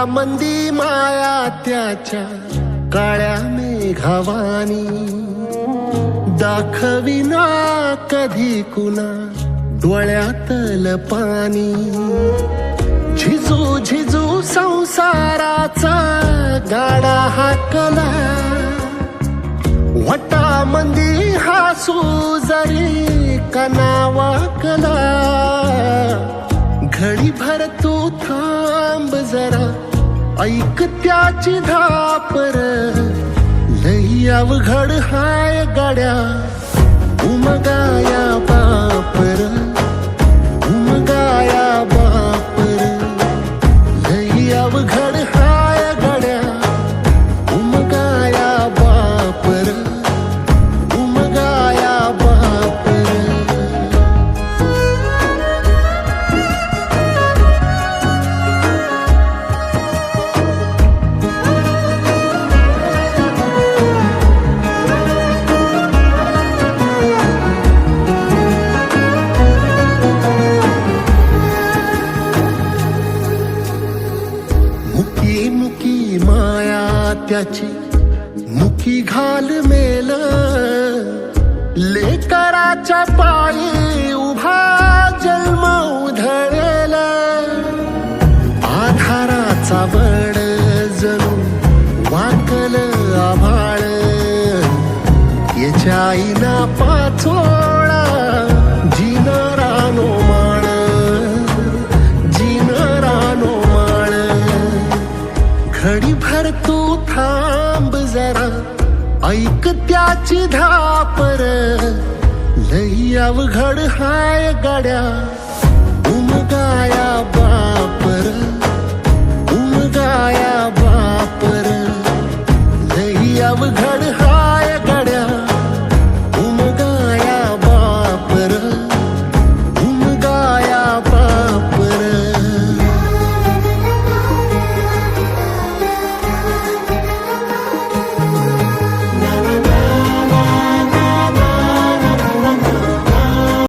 मंदी माया त्याच्या काळ्या मेघावानी, दाखविना कधी कुणा डोळ्यातल पाणी. झिजू झिजू संसाराचा गाडा हाकला, वटामंदी हासू जरी कना वाकला. घडीभर तू थांब जरा, ऐक त्याची धापर, लई अवघड हाय गड्या उमगाया बापर, उमगाया बापर. लई अवघड हाय गड्या उमगाया बापर, उमगाया बापर. मुकी मुकी माया त्याची मुकी घाल मेल, लेकराच्या पायी उभा जन्म उधळेल. आधाराचा बळ जणू वाकल आभाळ, याच्या आईना पाचोळा जिनरानो माळ, जिनरानो माळ. घडीभर तू थांब जरा, ऐक त्याची धापर, लई अवघड हाय गड्या उमगाया बापर, उमगाया